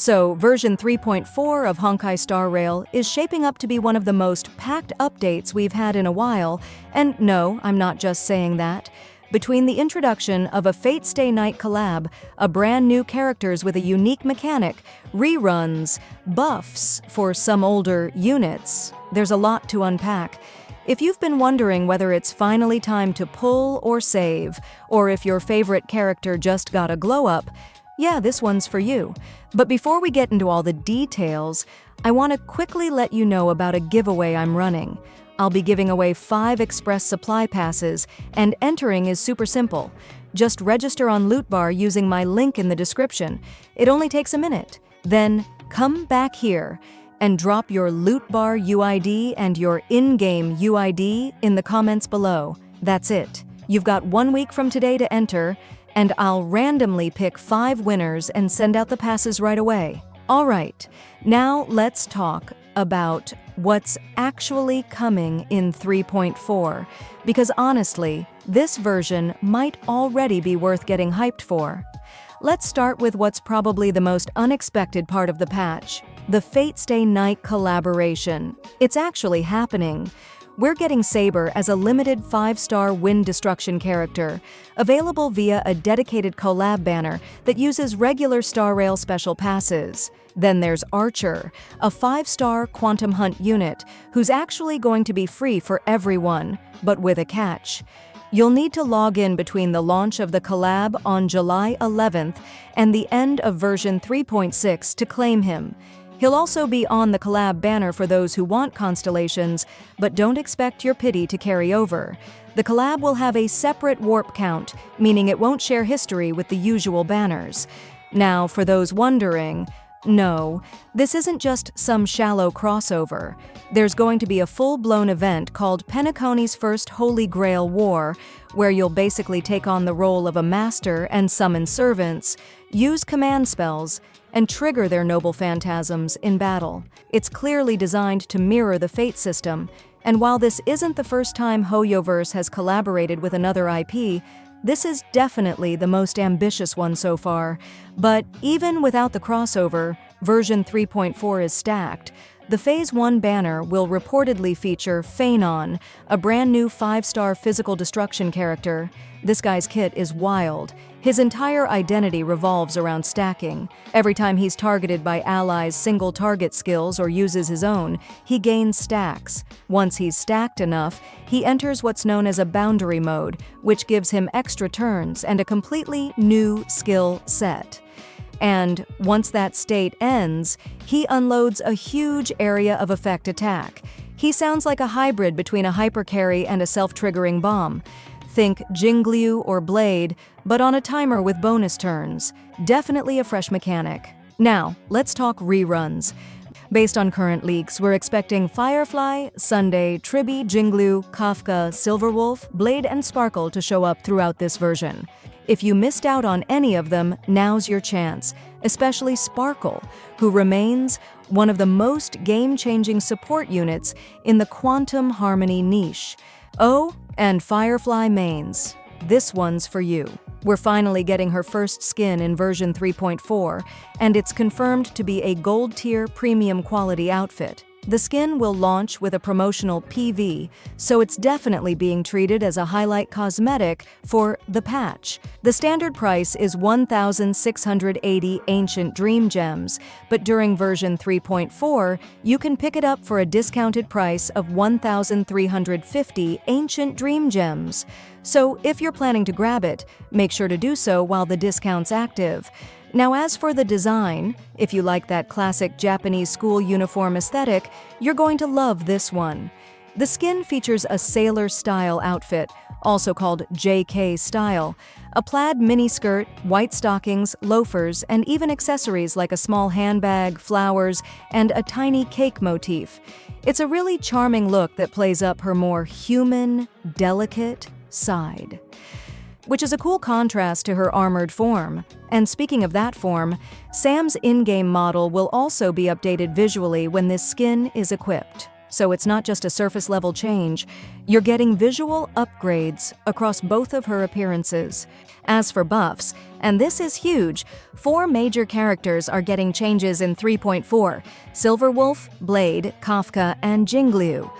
So, version 3.4 of Honkai Star Rail is shaping up to be one of the most packed updates we've had in a while, and no, I'm not just saying that. Between the introduction of a Fate Stay Night collab, a brand new characters with a unique mechanic, reruns, buffs for some older units, there's a lot to unpack. If you've been wondering whether it's finally time to pull or save, or if your favorite character just got a glow-up, yeah, this one's for you. But before we get into all the details, I want to quickly let you know about a giveaway I'm running. I'll be giving away 5 express supply passes, and entering is super simple. Just register on Loot Bar using my link in the description. It only takes a minute. Then come back here and drop your Loot Bar UID and your in-game UID in the comments below. That's it. You've got 1 week from today to enter, and I'll randomly pick 5 winners and send out the passes right away. All right, now let's talk about what's actually coming in 3.4, because honestly, this version might already be worth getting hyped for. Let's start with what's probably the most unexpected part of the patch, the Fate Stay Night collaboration. It's actually happening. We're getting Saber as a limited 5-star wind destruction character, available via a dedicated collab banner that uses regular Star Rail special passes. Then there's Archer, a 5-star Quantum Hunt unit, who's actually going to be free for everyone, but with a catch. You'll need to log in between the launch of the collab on July 11th and the end of version 3.6 to claim him. He'll also be on the collab banner for those who want constellations, but don't expect your pity to carry over. The collab will have a separate warp count, meaning it won't share history with the usual banners. Now, for those wondering, no, this isn't just some shallow crossover. There's going to be a full-blown event called Penacony's First Holy Grail War, where you'll basically take on the role of a master and summon servants, use command spells, and trigger their noble phantasms in battle. It's clearly designed to mirror the Fate system, and while this isn't the first time Hoyoverse has collaborated with another IP, this is definitely the most ambitious one so far. But even without the crossover, version 3.4 is stacked. The Phase 1 banner will reportedly feature Phainon, a brand new 5-star physical destruction character. This guy's kit is wild. His entire identity revolves around stacking. Every time he's targeted by allies' single target skills or uses his own, he gains stacks. Once he's stacked enough, he enters what's known as a boundary mode, which gives him extra turns and a completely new skill set. And once that state ends, he unloads a huge area of effect attack. He sounds like a hybrid between a hypercarry and a self-triggering bomb. Think Jingliu or Blade, but on a timer with bonus turns. Definitely a fresh mechanic. Now, let's talk reruns. Based on current leaks, we're expecting Firefly, Sunday, Triby, Jingliu, Kafka, Silverwolf, Blade, and Sparkle to show up throughout this version. If you missed out on any of them, now's your chance, especially Sparkle, who remains one of the most game-changing support units in the Quantum Harmony niche. Oh, and Firefly mains. This one's for you. We're finally getting her first skin in version 3.4, and it's confirmed to be a gold-tier premium quality outfit. The skin will launch with a promotional PV, so it's definitely being treated as a highlight cosmetic for the patch. The standard price is 1,680 Ancient Dream Gems, but during version 3.4, you can pick it up for a discounted price of 1,350 Ancient Dream Gems. So if you're planning to grab it, make sure to do so while the discount's active. Now, as for the design, if you like that classic Japanese school uniform aesthetic, you're going to love this one. The skin features a sailor-style outfit, also called JK style, a plaid miniskirt, white stockings, loafers, and even accessories like a small handbag, flowers, and a tiny cake motif. It's a really charming look that plays up her more human, delicate side, which is a cool contrast to her armored form. And speaking of that form, Sam's in-game model will also be updated visually when this skin is equipped. So it's not just a surface-level change. You're getting visual upgrades across both of her appearances. As for buffs, and this is huge, 4 major characters are getting changes in 3.4: Silverwolf, Blade, Kafka, and Jingliu.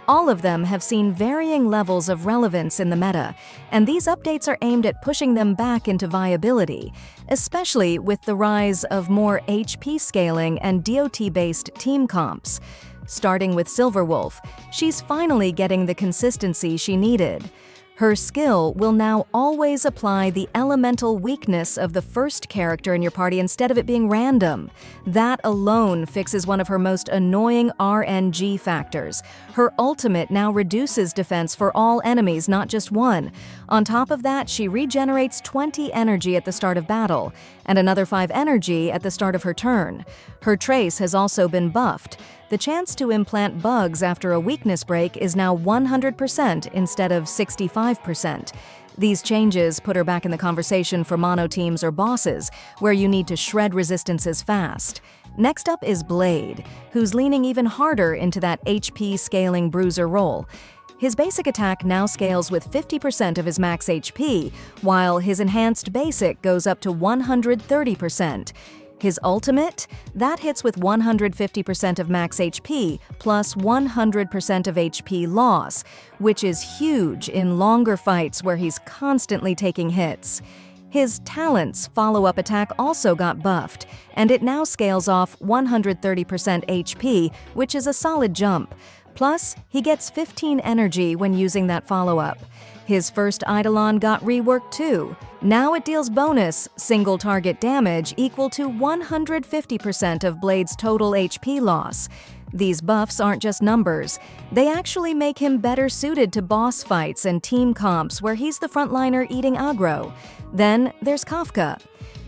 All of them have seen varying levels of relevance in the meta, and these updates are aimed at pushing them back into viability, especially with the rise of more HP scaling and DOT-based team comps. Starting with Silverwolf, she's finally getting the consistency she needed. Her skill will now always apply the elemental weakness of the first character in your party instead of it being random. That alone fixes one of her most annoying RNG factors. Her ultimate now reduces defense for all enemies, not just one. On top of that, she regenerates 20 energy at the start of battle, and another 5 energy at the start of her turn. Her trace has also been buffed. The chance to implant bugs after a weakness break is now 100% instead of 65%. These changes put her back in the conversation for mono teams or bosses, where you need to shred resistances fast. Next up is Blade, who's leaning even harder into that HP scaling bruiser role. His basic attack now scales with 50% of his max HP, while his enhanced basic goes up to 130%. His ultimate? That hits with 150% of max HP plus 100% of HP loss, which is huge in longer fights where he's constantly taking hits. His talent's follow-up attack also got buffed, and it now scales off 130% HP, which is a solid jump. Plus, he gets 15 energy when using that follow-up. His first Eidolon got reworked too. Now it deals bonus single target damage equal to 150% of Blade's total HP loss. These buffs aren't just numbers. They actually make him better suited to boss fights and team comps where he's the frontliner eating aggro. Then there's Kafka.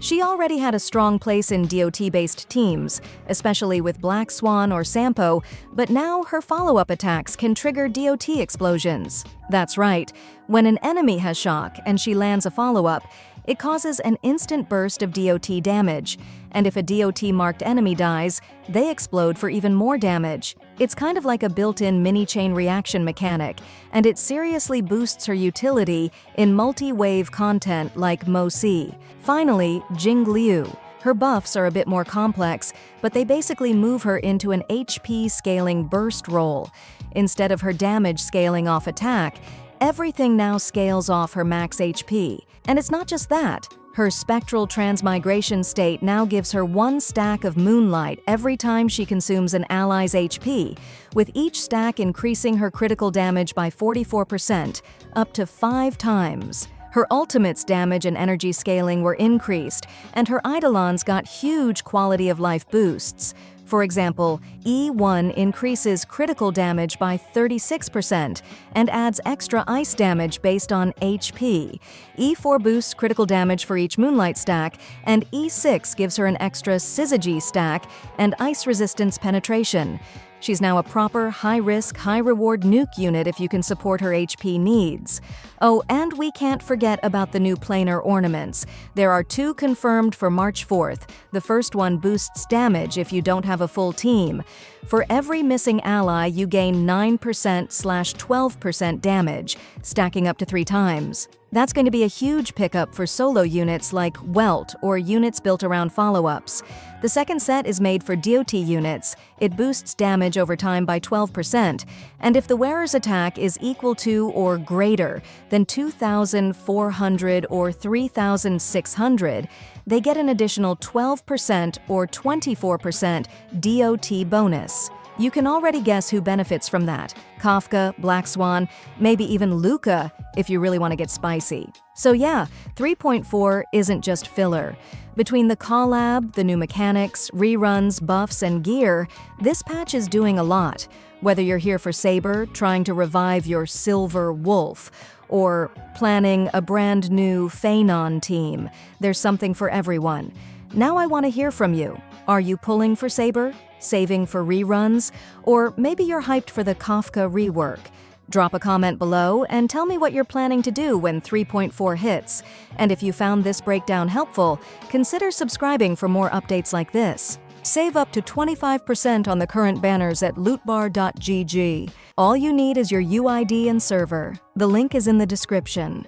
She already had a strong place in DOT-based teams, especially with Black Swan or Sampo, but now her follow-up attacks can trigger DOT explosions. That's right, when an enemy has shock and she lands a follow-up, it causes an instant burst of DOT damage, and if a DOT-marked enemy dies, they explode for even more damage. It's kind of like a built-in mini-chain reaction mechanic, and it seriously boosts her utility in multi-wave content like Mo-C. Finally, Jingliu. Her buffs are a bit more complex, but they basically move her into an HP scaling burst role. Instead of her damage scaling off attack, everything now scales off her max HP. And it's not just that. Her spectral transmigration state now gives her 1 stack of moonlight every time she consumes an ally's HP, with each stack increasing her critical damage by 44%, up to 5 times. Her ultimate's damage and energy scaling were increased, and her Eidolons got huge quality of life boosts. For example, E1 increases critical damage by 36% and adds extra ice damage based on HP. E4 boosts critical damage for each Moonlight stack, and E6 gives her an extra Syzygy stack and ice resistance penetration. She's now a proper high-risk, high-reward nuke unit if you can support her HP needs. Oh, and we can't forget about the new Planar Ornaments. There are 2 confirmed for March 4th. The first one boosts damage if you don't have a full team. For every missing ally, you gain 9%/12% damage, stacking up to 3 times. That's going to be a huge pickup for solo units like Welt or units built around follow-ups. The second set is made for DOT units. It boosts damage over time by 12%, and if the wearer's attack is equal to or greater than 2,400 or 3,600, they get an additional 12% or 24% DOT bonus. You can already guess who benefits from that. Kafka, Black Swan, maybe even Luca, if you really want to get spicy. So yeah, 3.4 isn't just filler. Between the collab, the new mechanics, reruns, buffs, and gear, this patch is doing a lot. Whether you're here for Saber, trying to revive your Silver Wolf, or planning a brand new Phainon team, there's something for everyone. Now I want to hear from you. Are you pulling for Saber? Saving for reruns? Or maybe you're hyped for the Kafka rework? Drop a comment below and tell me what you're planning to do when 3.4 hits. And if you found this breakdown helpful, consider subscribing for more updates like this. Save up to 25% on the current banners at lootbar.gg. All you need is your UID and server. The link is in the description.